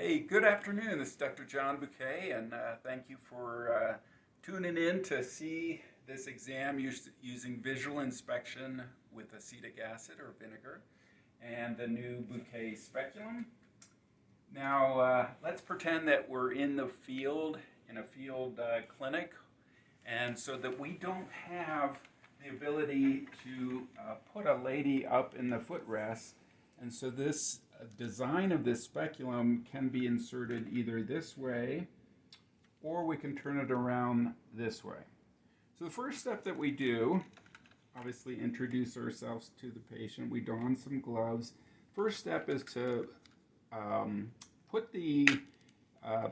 Hey, good afternoon. This is Dr. John Bouquet, and thank you for tuning in to see this exam using visual inspection with acetic acid or vinegar and the new Bouquet Speculum. Now, let's pretend that we're in the field, in a field clinic, and so that we don't have the ability to put a lady up in the footrest. And so this design of this speculum can be inserted either this way, or we can turn it around this way. So the first step that we do, obviously introduce ourselves to the patient. We don some gloves. First step is to put the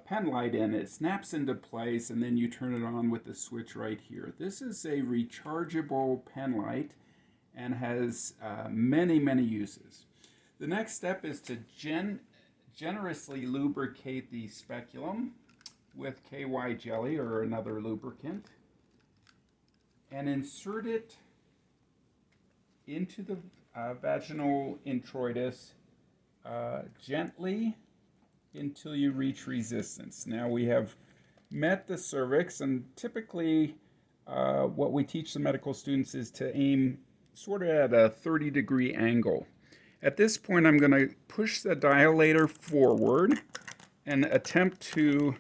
pen light in. It snaps into place, and then you turn it on with the switch right here. This is a rechargeable pen light and has many uses. The next step is to generously lubricate the speculum with KY jelly or another lubricant and insert it into the vaginal introitus gently until you reach resistance. Now we have met the cervix, and typically what we teach the medical students is to aim sort of at a 30-degree angle. At this point, I'm going to push the dilator forward and attempt to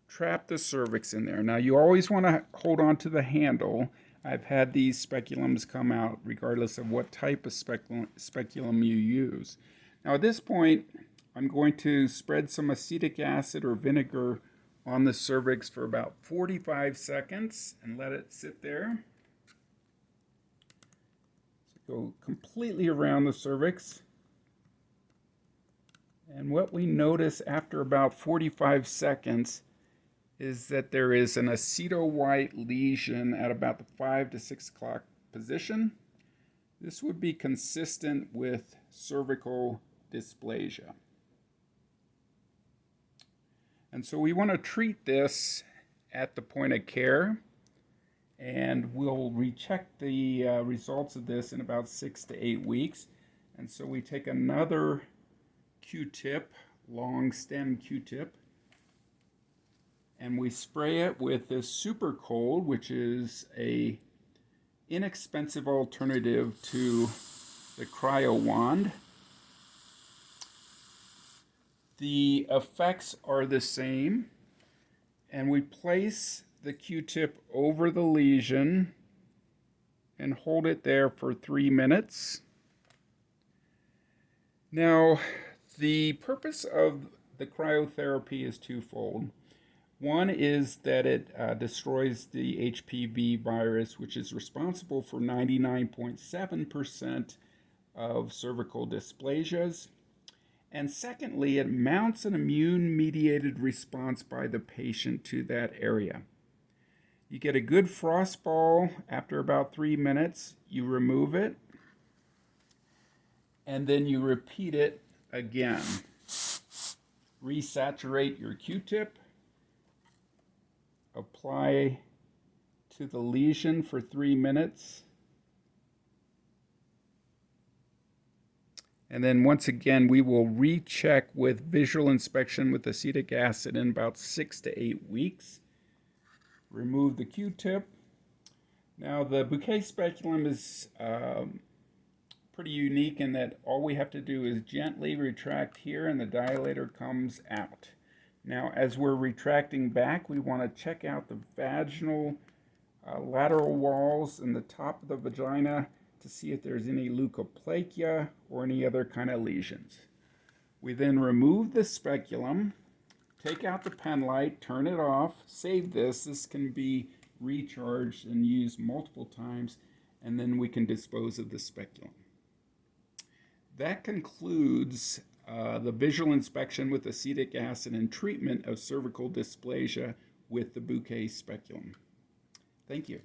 trap the cervix in there. Now, you always want to hold on to the handle. I've had these speculums come out regardless of what type of speculum you use. Now, at this point, I'm going to spread some acetic acid or vinegar on the cervix for about 45 seconds and let it sit there. Go completely around the cervix. And what we notice after about 45 seconds is that there is an aceto-white lesion at about the 5 to 6 o'clock position. This would be consistent with cervical dysplasia. And so we want to treat this at the point of care, and we'll recheck the results of this in about 6 to 8 weeks. And so we take another Q-tip, long stem Q-tip, and we spray it with this Super Cold, which is a inexpensive alternative to the cryo wand. The effects are the same, and we place the Q-tip over the lesion and hold it there for 3 minutes. Now, the purpose of the cryotherapy is twofold. One is that it destroys the HPV virus, which is responsible for 99.7% of cervical dysplasias. And secondly, it mounts an immune-mediated response by the patient to that area. You get a good frost ball after about 3 minutes. You remove it, and then you repeat it again. Resaturate your Q-tip, apply to the lesion for 3 minutes, and then once again we will recheck with visual inspection with acetic acid in about 6 to 8 weeks. Remove the Q-tip. Now, the Bouquet speculum is pretty unique in that all we have to do is gently retract here and the dilator comes out. Now, as we're retracting back, we want to check out the vaginal lateral walls and the top of the vagina to see if there's any leukoplakia or any other kind of lesions. We then remove the speculum, take out the pen light, turn it off, save this. This can be recharged and used multiple times, and then we can dispose of the speculum. That concludes the visual inspection with acetic acid and treatment of cervical dysplasia with the Bouquet speculum. Thank you.